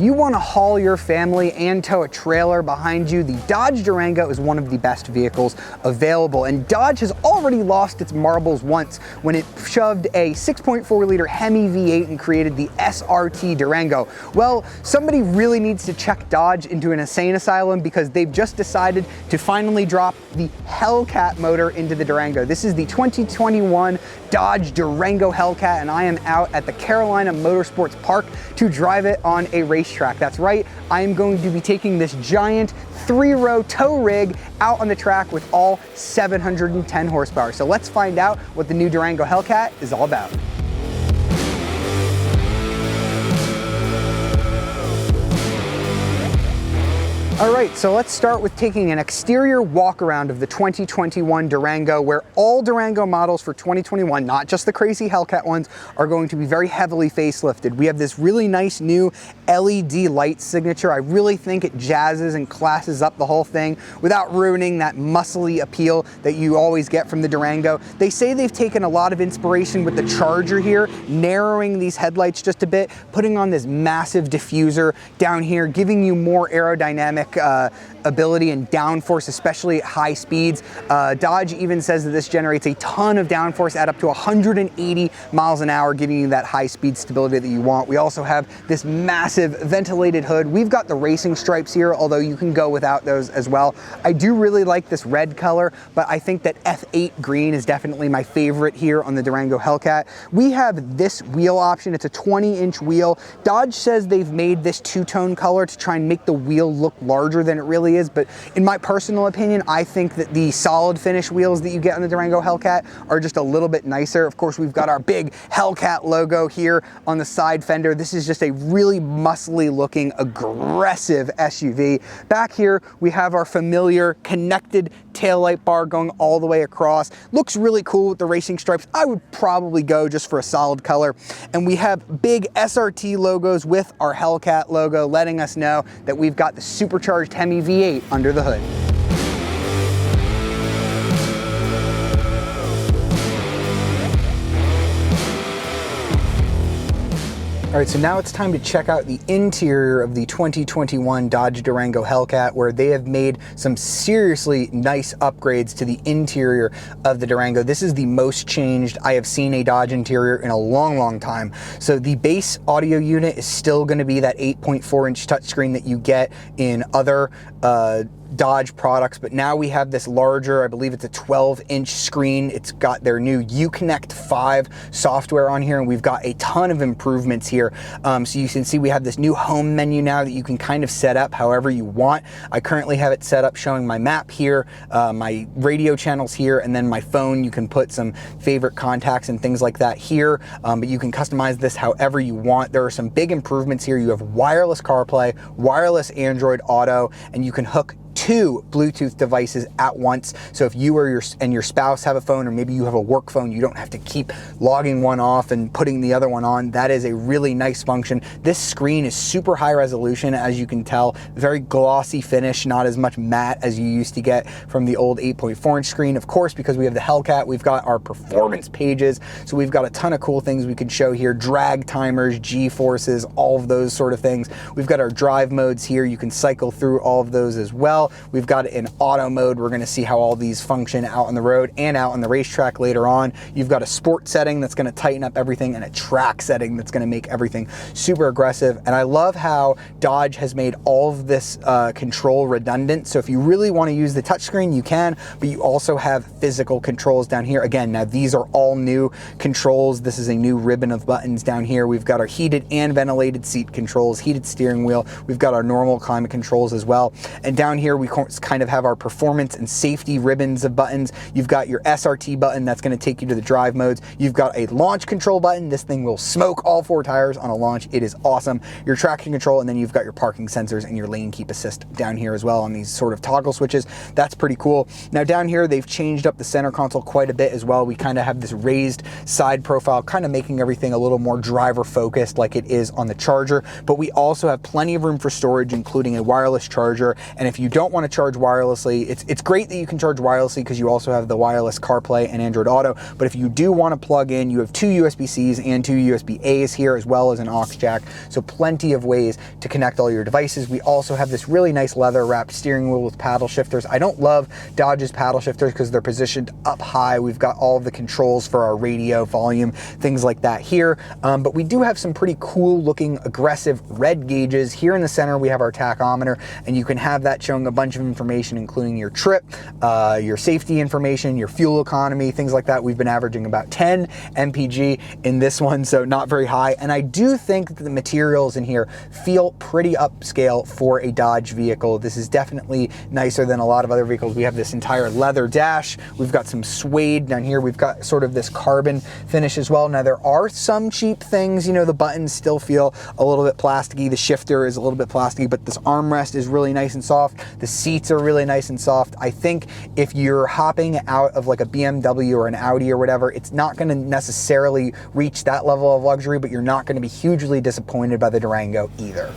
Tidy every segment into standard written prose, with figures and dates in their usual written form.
If you want to haul your family and tow a trailer behind you, the Dodge Durango is one of the best vehicles available. And Dodge has already lost its marbles once when it shoved a 6.4 liter Hemi V8 and created the SRT Durango. Well, somebody really needs to check Dodge into an insane asylum because they've just decided to finally drop the Hellcat motor into the Durango. This is the 2021 Dodge Durango Hellcat, and I am out at the Carolina Motorsports Park to drive it on a racetrack. That's right, I am going to be taking this giant 3-row tow rig out on the track with all 710 horsepower. So let's find out what the new Durango Hellcat is all about. All right, so let's start with taking an exterior walk around of the 2021 Durango, where all Durango models for 2021, not just the crazy Hellcat ones, are going to be very heavily facelifted. We have this really nice new LED light signature. I really think it jazzes and classes up the whole thing without ruining that muscly appeal that you always get from the Durango. They say they've taken a lot of inspiration with the Charger here, narrowing these headlights just a bit, putting on this massive diffuser down here, giving you more aerodynamic ability and downforce, especially at high speeds. Dodge even says that this generates a ton of downforce at up to 180 miles an hour, giving you that high speed stability that you want. We also have this massive ventilated hood. We've got the racing stripes here, although you can go without those as well. I do really like this red color, but I think that F8 green is definitely my favorite here on the Durango Hellcat. We have this wheel option. It's a 20-inch wheel. Dodge says they've made this two-tone color to try and make the wheel look larger than it really is, but in my personal opinion, I think that the solid finish wheels that you get on the Durango Hellcat are just a little bit nicer. Of course, we've got our big Hellcat logo here on the side fender. This is just a really muscly looking, aggressive SUV. Back here, we have our familiar connected taillight bar going all the way across. Looks really cool with the racing stripes. I would probably go just for a solid color. And we have big SRT logos with our Hellcat logo, letting us know that we've got the supercharged Hemi V8 under the hood. All right, so now it's time to check out the interior of the 2021 Dodge Durango Hellcat, where they have made some seriously nice upgrades to the interior of the Durango. This is the most changed I have seen a Dodge interior in a long, long time. So the base audio unit is still gonna be that 8.4-inch touchscreen that you get in other Dodge products, but now we have this larger, I believe it's a 12-inch screen. It's got their new Uconnect 5 software on here, and we've got a ton of improvements here. So you can see we have this new home menu now that you can kind of set up however you want. I currently have it set up showing my map here, my radio channels here, and then my phone. You can put some favorite contacts and things like that here, but you can customize this however you want. There are some big improvements here. You have wireless CarPlay, wireless Android Auto, and you can hook 2 Bluetooth devices at once. So if you or your spouse have a phone, or maybe you have a work phone, you don't have to keep logging one off and putting the other one on. That is a really nice function. This screen is super high resolution, as you can tell, very glossy finish, not as much matte as you used to get from the old 8.4-inch screen. Of course, because we have the Hellcat, we've got our performance pages. So we've got a ton of cool things we can show here, drag timers, G-forces, all of those sort of things. We've got our drive modes here. You can cycle through all of those as well. We've got it in auto mode. We're going to see how all these function out on the road and out on the racetrack later on. You've got a sport setting that's going to tighten up everything, and a track setting that's going to make everything super aggressive. And I love how Dodge has made all of this control redundant. So if you really want to use the touchscreen, you can, but you also have physical controls down here. Again, now these are all new controls. This is a new ribbon of buttons down here. We've got our heated and ventilated seat controls, heated steering wheel. We've got our normal climate controls as well. And down here, we kind of have our performance and safety ribbons of buttons. You've got your SRT button that's going to take you to the drive modes. You've got a launch control button. This thing will smoke all 4 tires on a launch. It is awesome. Your traction control, and then you've got your parking sensors and your lane keep assist down here as well on these sort of toggle switches. That's pretty cool. Now down here, they've changed up the center console quite a bit as well. We kind of have this raised side profile, kind of making everything a little more driver focused like it is on the Charger, but we also have plenty of room for storage, including a wireless charger. And if you don't don't want to charge wirelessly, it's great that you can charge wirelessly because you also have the wireless CarPlay and Android Auto, but if you do want to plug in, you have 2 USB-Cs and 2 USB-As here, as well as an aux jack, so plenty of ways to connect all your devices. We also have this really nice leather wrapped steering wheel with paddle shifters. I don't love Dodge's paddle shifters because they're positioned up high. We've got all of the controls for our radio, volume, things like that here, but we do have some pretty cool looking aggressive red gauges. Here in the center we have our tachometer, and you can have that showing a bunch of information, including your trip, your safety information, your fuel economy, things like that. We've been averaging about 10 mpg in this one, so not very high, and I do think that the materials in here feel pretty upscale for a Dodge vehicle. This is definitely nicer than a lot of other vehicles. We have this entire leather dash, we've got some suede down here, we've got sort of this carbon finish as well. Now there are some cheap things, you know, the buttons still feel a little bit plasticky, the shifter is a little bit plasticky, but this armrest is really nice and soft, the seats are really nice and soft. I think if you're hopping out of like a BMW or an Audi or whatever, it's not going to necessarily reach that level of luxury, but you're not going to be hugely disappointed by the Durango either.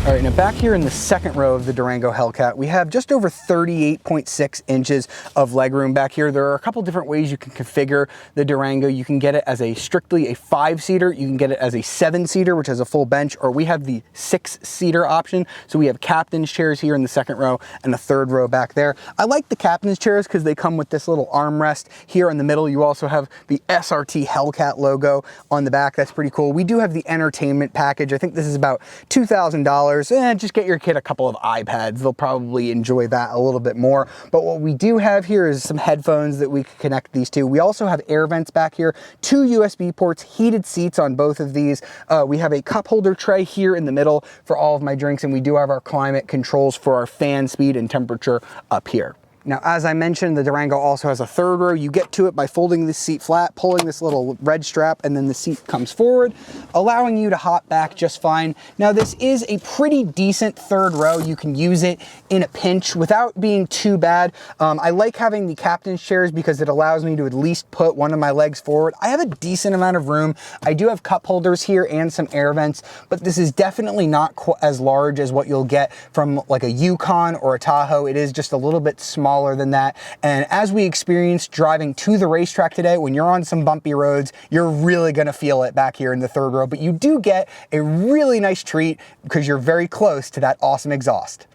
All right, now back here in the second row of the Durango Hellcat, we have just over 38.6 inches of legroom back here. There are a couple different ways you can configure the Durango. You can get it as strictly a 5-seater, you can get it as a 7-seater, which has a full bench, or we have the 6-seater option. So we have captain's chairs here in the second row and a third row back there. I like the captain's chairs because they come with this little armrest here in the middle. You also have the SRT Hellcat logo on the back. That's pretty cool. We do have the entertainment package. I think this is about $2,000. Just get your kid a couple of iPads. They'll probably enjoy that a little bit more. But what we do have here is some headphones that we can connect these to. We also have air vents back here, 2 USB ports, heated seats on both of these. We have a cup holder tray here in the middle for all of my drinks, and we do have our climate controls for our fan speed and temperature up here. Now, as I mentioned, the Durango also has a third row. You get to it by folding this seat flat, pulling this little red strap, and then the seat comes forward, allowing you to hop back just fine. Now, this is a pretty decent third row. You can use it in a pinch without being too bad. I like having the captain's chairs because it allows me to at least put one of my legs forward. I have a decent amount of room. I do have cup holders here and some air vents, but this is definitely not as large as what you'll get from like a Yukon or a Tahoe. It is just a little bit smaller than that. And as we experienced driving to the racetrack today, when you're on some bumpy roads, you're really going to feel it back here in the third row, but you do get a really nice treat because you're very close to that awesome exhaust.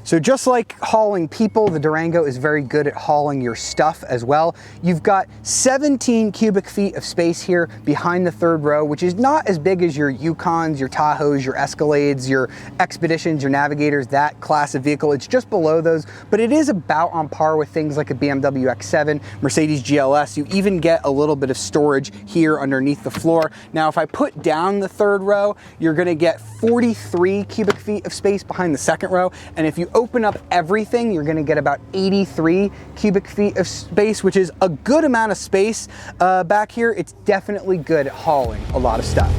So just like hauling people, the Durango is very good at hauling your stuff as well. You've got 17 cubic feet of space here behind the third row, which is not as big as your Yukons, your Tahoes, your Escalades, your Expeditions, your Navigators, that class of vehicle. It's just below those, but it is about on par with things like a BMW X7, Mercedes GLS. You even get a little bit of storage here underneath the floor. Now, if I put down the third row, you're gonna get 43 cubic feet of space behind the second row, and if you open up everything, you're gonna get about 83 cubic feet of space, which is a good amount of space back here. It's definitely good at hauling a lot of stuff.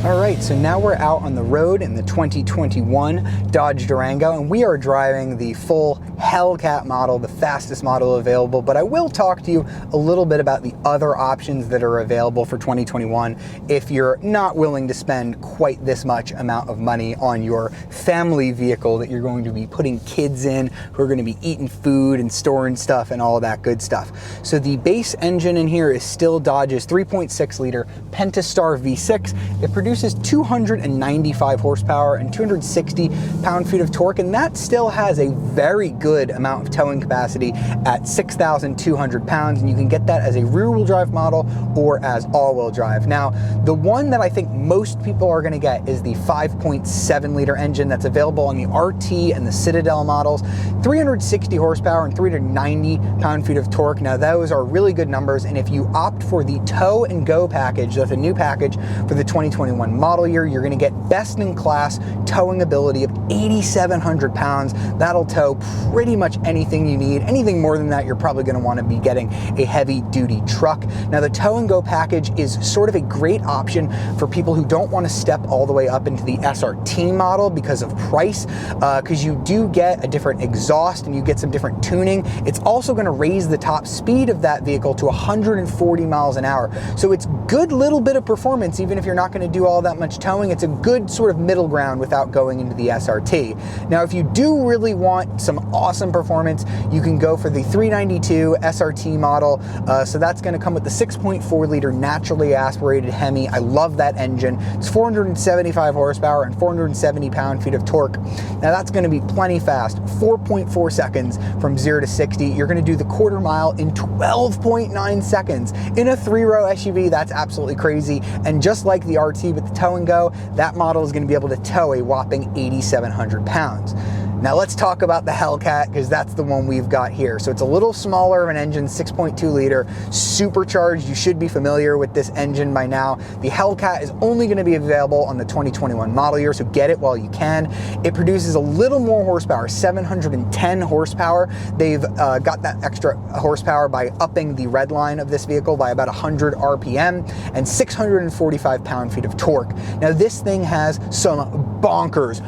All right, so now we're out on the road in the 2021 Dodge Durango, and we are driving the full Hellcat model, the fastest model available, but I will talk to you a little bit about the other options that are available for 2021 if you're not willing to spend quite this much amount of money on your family vehicle that you're going to be putting kids in who are going to be eating food and storing stuff and all of that good stuff. So the base engine in here is still Dodge's 3.6 liter Pentastar V6. It produces 295 horsepower and 260 pound-feet of torque, and that still has a very good amount of towing capacity at 6,200 pounds, and you can get that as a rear-wheel drive model or as all-wheel drive. Now, the one that I think most people are going to get is the 5.7 liter engine that's available on the RT and the Citadel models, 360 horsepower and 390 pound-feet of torque. Now, those are really good numbers, and if you opt for the tow and go package, that's a new package for the 2021 model model year, you're gonna get best in class towing ability of 8,700 pounds. That'll tow pretty much anything you need. Anything more than that, you're probably gonna wanna be getting a heavy duty truck. Now the tow and go package is sort of a great option for people who don't wanna step all the way up into the SRT model because of price, because you do get a different exhaust and you get some different tuning. It's also gonna raise the top speed of that vehicle to 140 miles an hour. So it's good little bit of performance, even if you're not gonna do all that much towing. It's a good sort of middle ground without going into the SRT. Now, if you do really want some awesome performance, you can go for the 392 SRT model. So that's gonna come with the 6.4 liter naturally aspirated Hemi. I love that engine. It's 475 horsepower and 470 pound-feet of torque. Now that's gonna be plenty fast, 4.4 seconds from 0 to 60. You're gonna do the quarter mile in 12.9 seconds. In a 3-row SUV, that's absolutely crazy. And just like the RT with the tow and go, that model is gonna be able to tow a whopping 8,700 pounds. Now let's talk about the Hellcat, because that's the one we've got here. So it's a little smaller of an engine, 6.2 liter, supercharged. You should be familiar with this engine by now. The Hellcat is only going to be available on the 2021 model year, so get it while you can. It produces a little more horsepower, 710 horsepower. They've got that extra horsepower by upping the red line of this vehicle by about 100 RPM and 645 pound-feet of torque. Now this thing has some bonkers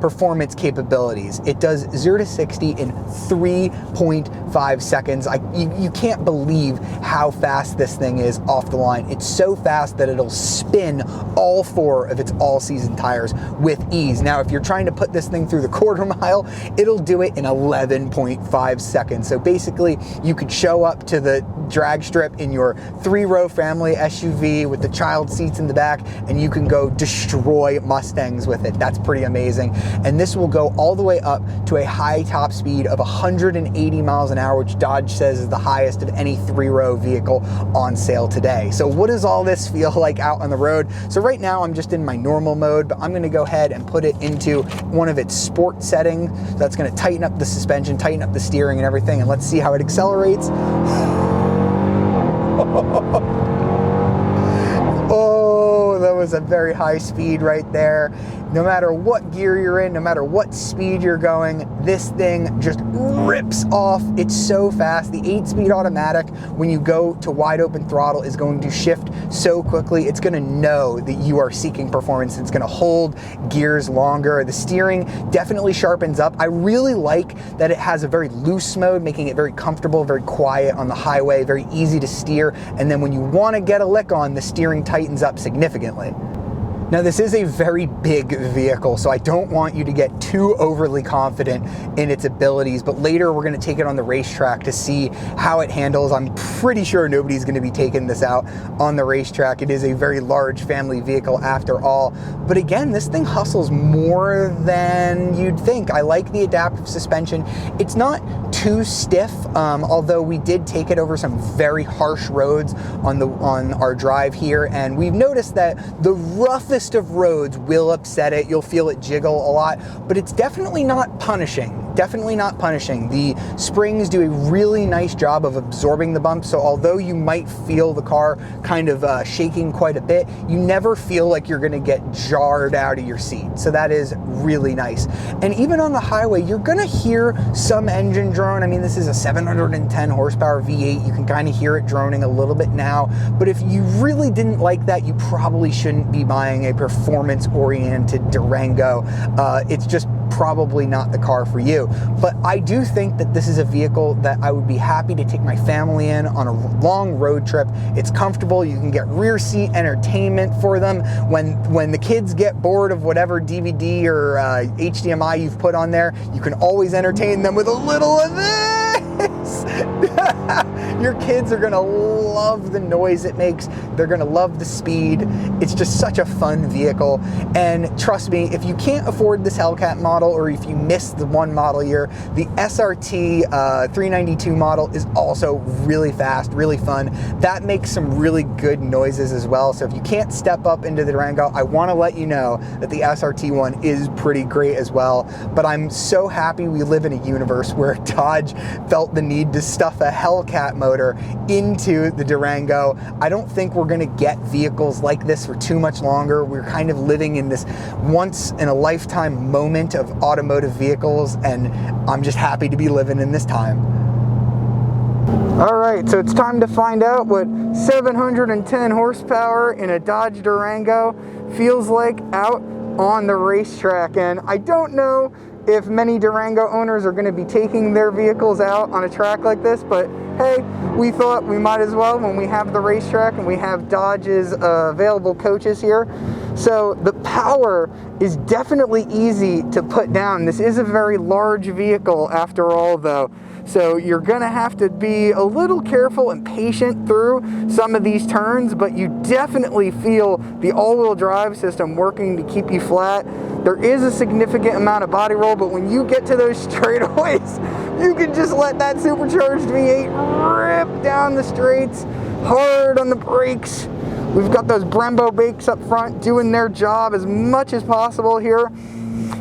performance capabilities. It does 0 to 60 in 3.5 seconds. You can't believe how fast this thing is off the line. It's so fast that it'll spin all 4 of its all-season tires with ease. Now, if you're trying to put this thing through the quarter mile, it'll do it in 11.5 seconds. So basically, you could show up to the drag strip in your 3-row family SUV with the child seats in the back, and you can go destroy Mustangs with it. That's pretty amazing. And this will go all the way up to a high top speed of 180 miles an hour, which Dodge says is the highest of any 3-row vehicle on sale today. So what does all this feel like out on the road? So right now I'm just in my normal mode, but I'm gonna go ahead and put it into one of its sport settings. That's gonna tighten up the suspension, tighten up the steering and everything, and let's see how it accelerates. Oh, that was a very high speed right there. No matter what gear you're in, no matter what speed you're going, this thing just rips off. It's so fast. The 8-speed automatic, when you go to wide open throttle, is going to shift so quickly. It's gonna know that you are seeking performance. It's gonna hold gears longer. The steering definitely sharpens up. I really like that it has a very loose mode, making it very comfortable, very quiet on the highway, very easy to steer. And then when you wanna get a lick on, the steering tightens up significantly. Now this is a very big vehicle, so I don't want you to get too overly confident in its abilities, but later we're gonna take it on the racetrack to see how it handles. I'm pretty sure nobody's gonna be taking this out on the racetrack. It is a very large family vehicle after all. But again, this thing hustles more than you'd think. I like the adaptive suspension. It's not too stiff, although we did take it over some very harsh roads on our drive here, and we've noticed that the roughest of roads will upset it. You'll feel it jiggle a lot, but it's definitely not punishing. Definitely not punishing. The springs do a really nice job of absorbing the bump, so although you might feel the car kind of shaking quite a bit, you never feel like you're gonna get jarred out of your seat. So that is really nice. And even on the highway, you're gonna hear some engine drone. I mean, this is a 710 horsepower V8. You can kind of hear it droning a little bit now, but if you really didn't like that, you probably shouldn't be buying a performance-oriented Durango. It's just probably not the car for you. But I do think that this is a vehicle that I would be happy to take my family in on a long road trip. It's comfortable. You can get rear seat entertainment for them. When the kids get bored of whatever DVD or HDMI you've put on there, you can always entertain them with a little of this. Your kids are gonna love the noise it makes. They're gonna love the speed. It's just such a fun vehicle. And trust me, if you can't afford this Hellcat model, or if you missed the one model year, the SRT 392 model is also really fast, really fun. That makes some really good noises as well. So if you can't step up into the Durango, I wanna let you know that the SRT one is pretty great as well. But I'm so happy we live in a universe where Dodge felt the need to stuff a Hellcat motor into the Durango. I don't think we're gonna get vehicles like this for too much longer. We're kind of living in this once in a lifetime moment of automotive vehicles, and I'm just happy to be living in this time. All right, so it's time to find out what 710 horsepower in a Dodge Durango feels like out on the racetrack. And I don't know if many Durango owners are going to be taking their vehicles out on a track like this, but hey, we thought we might as well when we have the racetrack and we have Dodge's available coaches here. So the power is definitely easy to put down. This is a very large vehicle after all though. So you're gonna have to be a little careful and patient through some of these turns, but you definitely feel the all-wheel drive system working to keep you flat. There is a significant amount of body roll, but when you get to those straightaways, you can just let that supercharged V8 rip down the straights, hard on the brakes. We've got those Brembo brakes up front doing their job as much as possible here.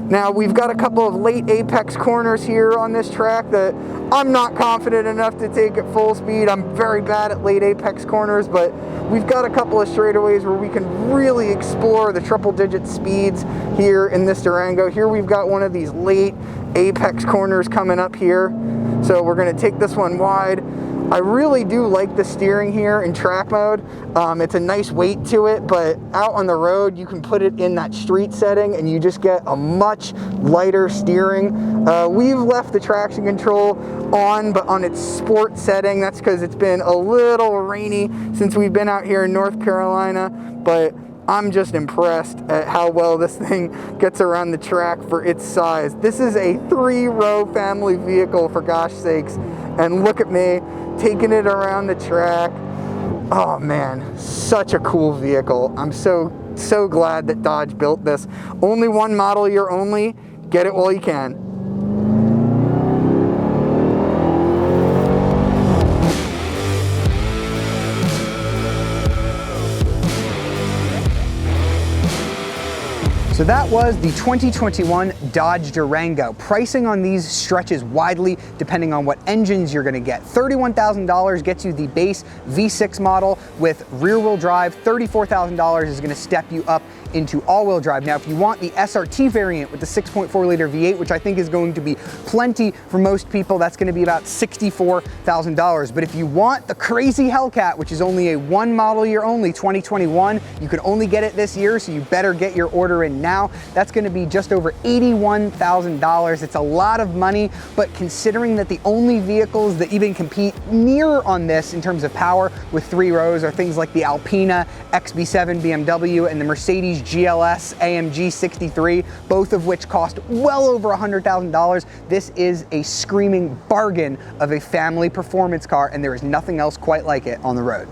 Now we've got a couple of late apex corners here on this track that I'm not confident enough to take at full speed. I'm very bad at late apex corners, but we've got a couple of straightaways where we can really explore the triple digit speeds here in this Durango. Here we've got one of these late apex corners coming up here. So we're gonna take this one wide. I really do like the steering here in track mode. It's a nice weight to it, but out on the road, you can put it in that street setting and you just get a much lighter steering. We've left the traction control on, but on its sport setting. That's because it's been a little rainy since we've been out here in North Carolina, but I'm just impressed at how well this thing gets around the track for its size. This is a 3-row family vehicle, for gosh sakes, and look at me taking it around the track. Oh man, such a cool vehicle. I'm so glad that Dodge built this. Only one model year only. Get it while you can. So that was the 2021 Dodge Durango. Pricing on these stretches widely depending on what engines you're gonna get. $31,000 gets you the base V6 model with rear-wheel drive. $34,000 is gonna step you up into all-wheel drive. Now, if you want the SRT variant with the 6.4 liter V8, which I think is going to be plenty for most people, that's gonna be about $64,000. But if you want the crazy Hellcat, which is only a one model year only, 2021, you can only get it this year, so you better get your order in now. That's gonna be just over $81,000. It's a lot of money, but considering that the only vehicles that even compete near on this in terms of power with 3 rows are things like the Alpina XB7 BMW and the Mercedes GLS AMG 63, both of which cost well over $100,000. This is a screaming bargain of a family performance car, and there is nothing else quite like it on the road.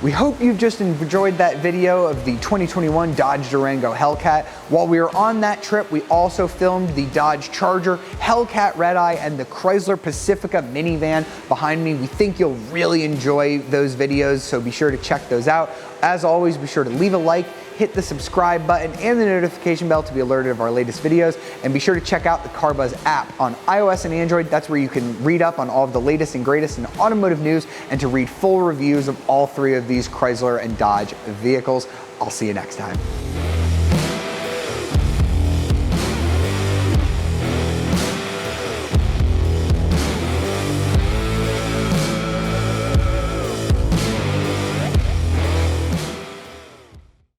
We hope you've just enjoyed that video of the 2021 Dodge Durango Hellcat. While we were on that trip, we also filmed the Dodge Charger, Hellcat Red Eye, and the Chrysler Pacifica minivan behind me. We think you'll really enjoy those videos, so be sure to check those out. As always, be sure to leave a like, hit the subscribe button and the notification bell to be alerted of our latest videos, and be sure to check out the CarBuzz app on iOS and Android. That's where you can read up on all of the latest and greatest in automotive news and to read full reviews of all 3 of these Chrysler and Dodge vehicles. I'll see you next time.